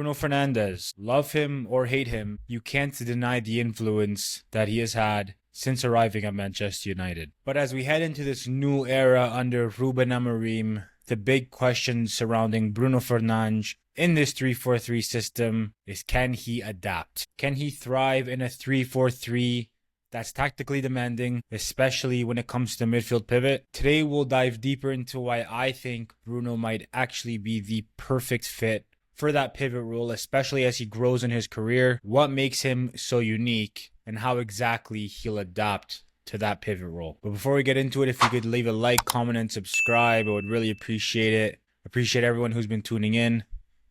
Bruno Fernandes. Love him or hate him, you can't deny the influence that he has had since arriving at Manchester United. But as we head into this new era under Ruben Amorim, the big question surrounding Bruno Fernandes in this 3-4-3 system is, can he adapt? Can he thrive in a 3-4-3 that's tactically demanding, especially when it comes to midfield pivot? Today we'll dive deeper into why I think Bruno might actually be the perfect fit for that pivot role, especially as he grows in his career, what makes him so unique, and how exactly he'll adapt to that pivot role. But before we get into it, if you could leave a like, comment, and subscribe, I would really appreciate it. Appreciate everyone who's been tuning in.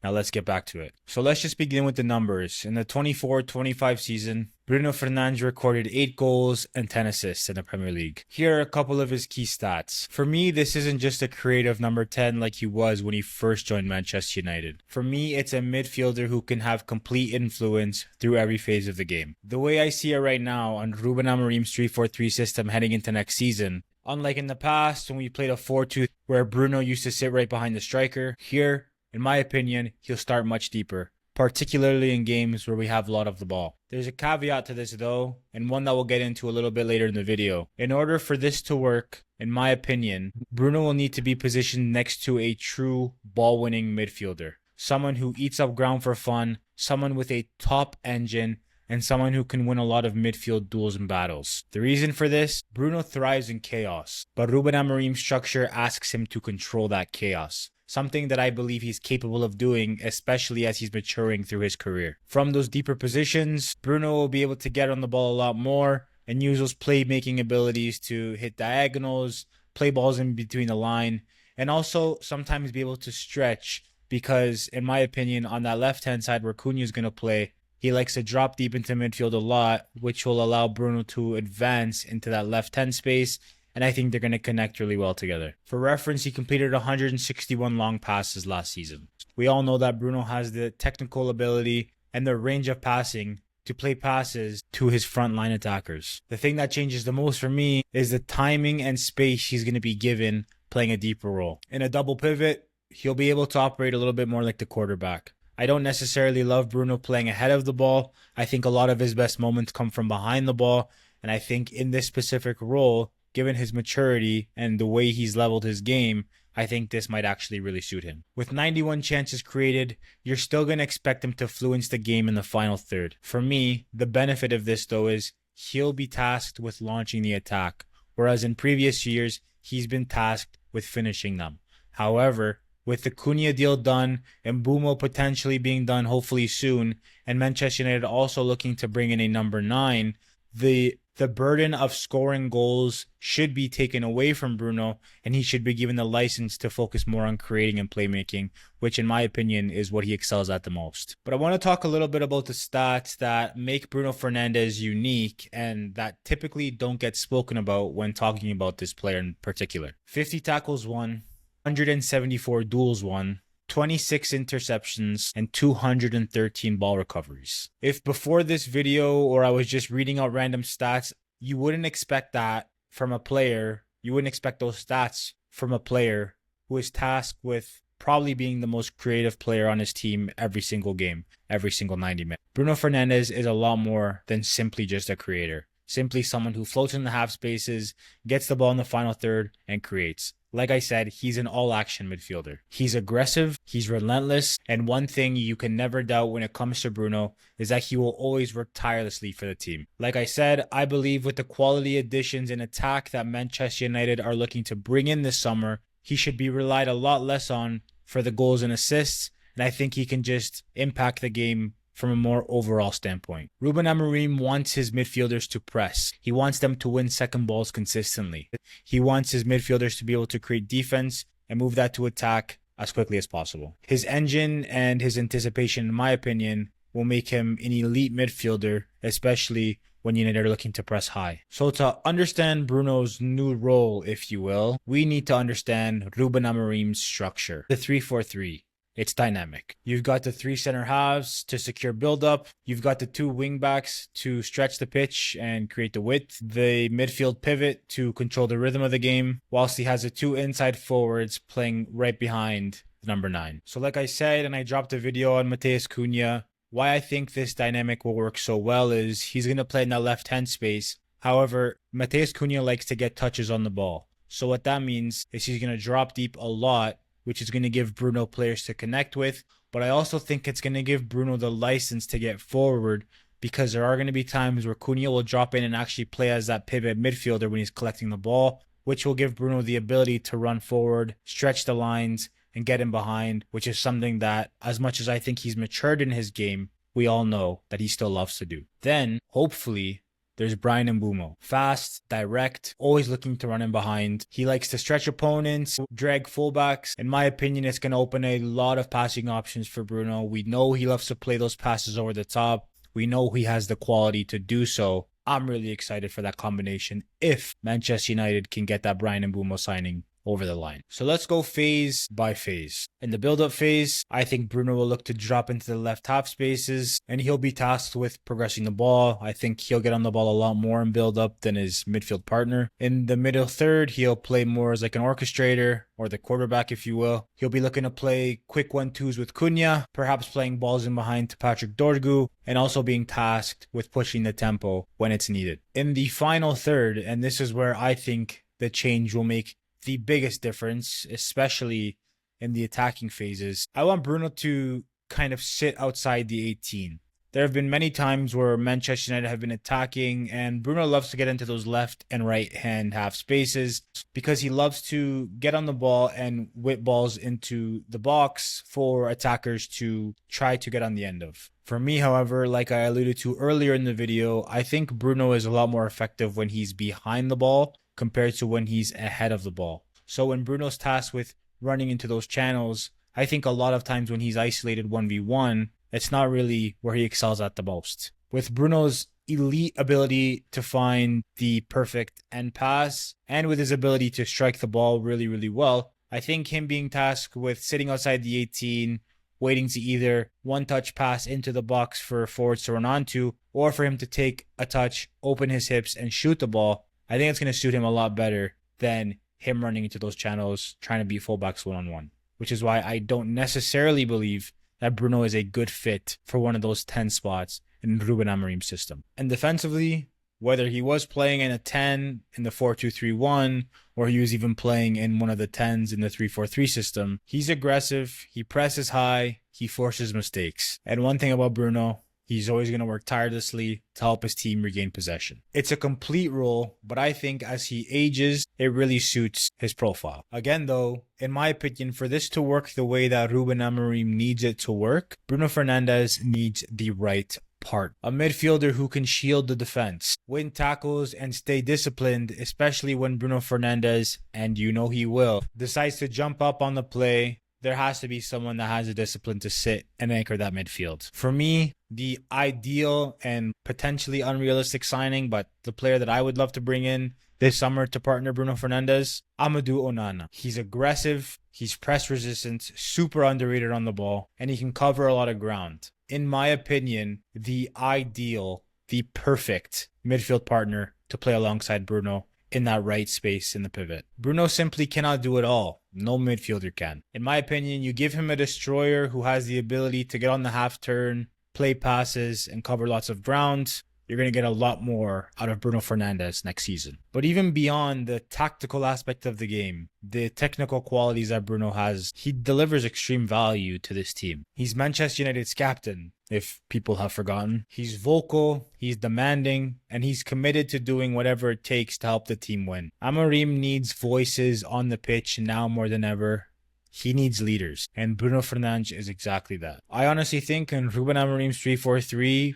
Now let's get back to it. So let's just begin with the numbers. In the 24-25 season, Bruno Fernandes recorded 8 goals and 10 assists in the Premier League. Here are a couple of his key stats. For me, this isn't just a creative number 10 like he was when he first joined Manchester United. For me, it's a midfielder who can have complete influence through every phase of the game. The way I see it right now on Ruben Amorim's 3-4-3 system heading into next season, unlike in the past when we played a 4-2 where Bruno used to sit right behind the striker, here, in my opinion, he'll start much deeper, particularly in games where we have a lot of the ball. There's a caveat to this though, and one that we'll get into a little bit later in the video. In order for this to work, in my opinion, Bruno will need to be positioned next to a true ball-winning midfielder. Someone who eats up ground for fun, someone with a top engine, and someone who can win a lot of midfield duels and battles. The reason for this, Bruno thrives in chaos, but Ruben Amorim's structure asks him to control that chaos. Something that I believe he's capable of doing, especially as he's maturing through his career. From those deeper positions, Bruno will be able to get on the ball a lot more and use those playmaking abilities to hit diagonals, play balls in between the line, and also sometimes be able to stretch because, in my opinion, on that left-hand side where Cunha is going to play, he likes to drop deep into midfield a lot, which will allow Bruno to advance into that left-hand space, and I think they're going to connect really well together. For reference, he completed 161 long passes last season. We all know that Bruno has the technical ability and the range of passing to play passes to his frontline attackers. The thing that changes the most for me is the timing and space he's going to be given playing a deeper role. In a double pivot, he'll be able to operate a little bit more like the quarterback. I don't necessarily love Bruno playing ahead of the ball. I think a lot of his best moments come from behind the ball, and I think in this specific role, given his maturity and the way he's leveled his game, I think this might actually really suit him. With 91 chances created, you're still going to expect him to influence the game in the final third. For me, the benefit of this though is he'll be tasked with launching the attack, whereas in previous years, he's been tasked with finishing them. However, with the Cunha deal done and Mbeumo potentially being done hopefully soon, and Manchester United also looking to bring in a number 9, the burden of scoring goals should be taken away from Bruno, and he should be given the license to focus more on creating and playmaking, which in my opinion is what he excels at the most. But I want to talk a little bit about the stats that make Bruno Fernandes unique and that typically don't get spoken about when talking about this player in particular. 50 tackles won, 174 duels won, 26 interceptions, and 213 ball recoveries. If before this video or I was just reading out random stats, you wouldn't expect that from a player. You wouldn't expect those stats from a player who is tasked with probably being the most creative player on his team every single game, every single 90 minutes. Bruno Fernandes is a lot more than simply just a creator. Simply someone who floats in the half spaces, gets the ball in the final third, and creates. Like I said, he's an all-action midfielder. He's aggressive, he's relentless, and one thing you can never doubt when it comes to Bruno is that he will always work tirelessly for the team. Like I said, I believe with the quality additions in attack that Manchester United are looking to bring in this summer, he should be relied a lot less on for the goals and assists, and I think he can just impact the game from a more overall standpoint. Ruben Amorim wants his midfielders to press. He wants them to win second balls consistently. He wants his midfielders to be able to create defense and move that to attack as quickly as possible. His engine and his anticipation, in my opinion, will make him an elite midfielder, especially when United are looking to press high. So to understand Bruno's new role, if you will, we need to understand Ruben Amorim's structure. The 3-4-3. It's dynamic. You've got the 3 center halves to secure build-up. You've got the 2 wing backs to stretch the pitch and create the width. The midfield pivot to control the rhythm of the game, whilst he has the 2 inside forwards playing right behind the number 9. So like I said, and I dropped a video on Matheus Cunha, why I think this dynamic will work so well is he's going to play in that left-hand space. However, Matheus Cunha likes to get touches on the ball. So what that means is he's going to drop deep a lot, which is going to give Bruno players to connect with. But I also think it's going to give Bruno the license to get forward, because there are going to be times where Cunha will drop in and actually play as that pivot midfielder when he's collecting the ball, which will give Bruno the ability to run forward, stretch the lines, and get in behind, which is something that, as much as I think he's matured in his game, we all know that he still loves to do. Then, hopefully, there's Bryan Mbeumo. Fast, direct, always looking to run in behind. He likes to stretch opponents, drag fullbacks. In my opinion, it's going to open a lot of passing options for Bruno. We know he loves to play those passes over the top. We know he has the quality to do so. I'm really excited for that combination if Manchester United can get that Bryan Mbeumo signing over the line. So let's go phase by phase. In the build-up phase, I think Bruno will look to drop into the left half spaces, and he'll be tasked with progressing the ball. I think he'll get on the ball a lot more in build-up than his midfield partner. In the middle third, he'll play more as like an orchestrator, or the quarterback, if you will. He'll be looking to play quick 1-2s with Cunha, perhaps playing balls in behind to Patrick Dorgu, and also being tasked with pushing the tempo when it's needed. In the final third, and this is where I think the change will make the biggest difference, especially in the attacking phases, I want Bruno to kind of sit outside the 18. There have been many times where Manchester United have been attacking, and Bruno loves to get into those left and right hand half spaces because he loves to get on the ball and whip balls into the box for attackers to try to get on the end of. For me, however, like I alluded to earlier in the video, I think Bruno is a lot more effective when he's behind the ball compared to when he's ahead of the ball. So when Bruno's tasked with running into those channels, I think a lot of times when he's isolated 1v1, it's not really where he excels at the most. With Bruno's elite ability to find the perfect end pass, and with his ability to strike the ball really, really well, I think him being tasked with sitting outside the 18, waiting to either one-touch pass into the box for forwards to run onto, or for him to take a touch, open his hips, and shoot the ball, I think it's going to suit him a lot better than him running into those channels, trying to beat fullbacks one-on-one. Which is why I don't necessarily believe that Bruno is a good fit for one of those 10 spots in Ruben Amorim's system. And defensively, whether he was playing in a 10 in the 4-2-3-1, or he was even playing in one of the 10s in the 3-4-3 system, he's aggressive, he presses high, he forces mistakes. And one thing about Bruno, he's always going to work tirelessly to help his team regain possession. It's a complete role, but I think as he ages, it really suits his profile. Again, though, in my opinion, for this to work the way that Ruben Amorim needs it to work, Bruno Fernandes needs the right part. A midfielder who can shield the defense, win tackles, and stay disciplined, especially when Bruno Fernandes, and you know he will, decides to jump up on the play. There has to be someone that has the discipline to sit and anchor that midfield. For me, the ideal and potentially unrealistic signing, but the player that I would love to bring in this summer to partner Bruno Fernandes, Amadou Onana. He's aggressive, he's press resistant, super underrated on the ball, and he can cover a lot of ground. In my opinion, the ideal, the perfect midfield partner to play alongside Bruno in that right space in the pivot. Bruno simply cannot do it all. No midfielder can. In my opinion, you give him a destroyer who has the ability to get on the half turn, play passes, and cover lots of ground, you're going to get a lot more out of Bruno Fernandes next season. But even beyond the tactical aspect of the game, the technical qualities that Bruno has, he delivers extreme value to this team. He's Manchester United's captain, if people have forgotten. He's vocal, he's demanding, and he's committed to doing whatever it takes to help the team win. Amorim needs voices on the pitch now more than ever. He needs leaders, and Bruno Fernandes is exactly that. I honestly think in Ruben Amorim's 3-4-3,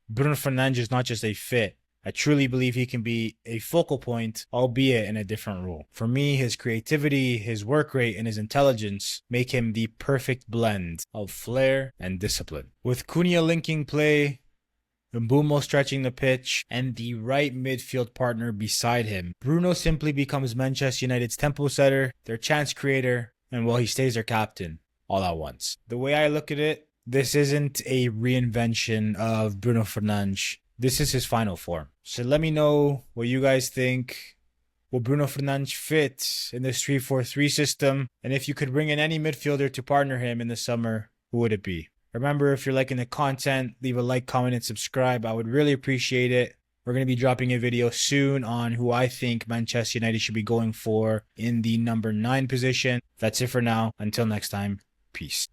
Bruno Fernandes is not just a fit. I truly believe he can be a focal point, albeit in a different role. For me, his creativity, his work rate, and his intelligence make him the perfect blend of flair and discipline. With Cunha linking play, Mbeumo stretching the pitch, and the right midfield partner beside him, Bruno simply becomes Manchester United's tempo setter, their chance creator, and well, he stays their captain all at once. The way I look at it, this isn't a reinvention of Bruno Fernandes. This is his final form. So let me know what you guys think. Will Bruno Fernandes fit in this 3-4-3 system? And if you could bring in any midfielder to partner him in the summer, who would it be? Remember, if you're liking the content, leave a like, comment, and subscribe. I would really appreciate it. We're going to be dropping a video soon on who I think Manchester United should be going for in the number 9 position. That's it for now. Until next time, peace.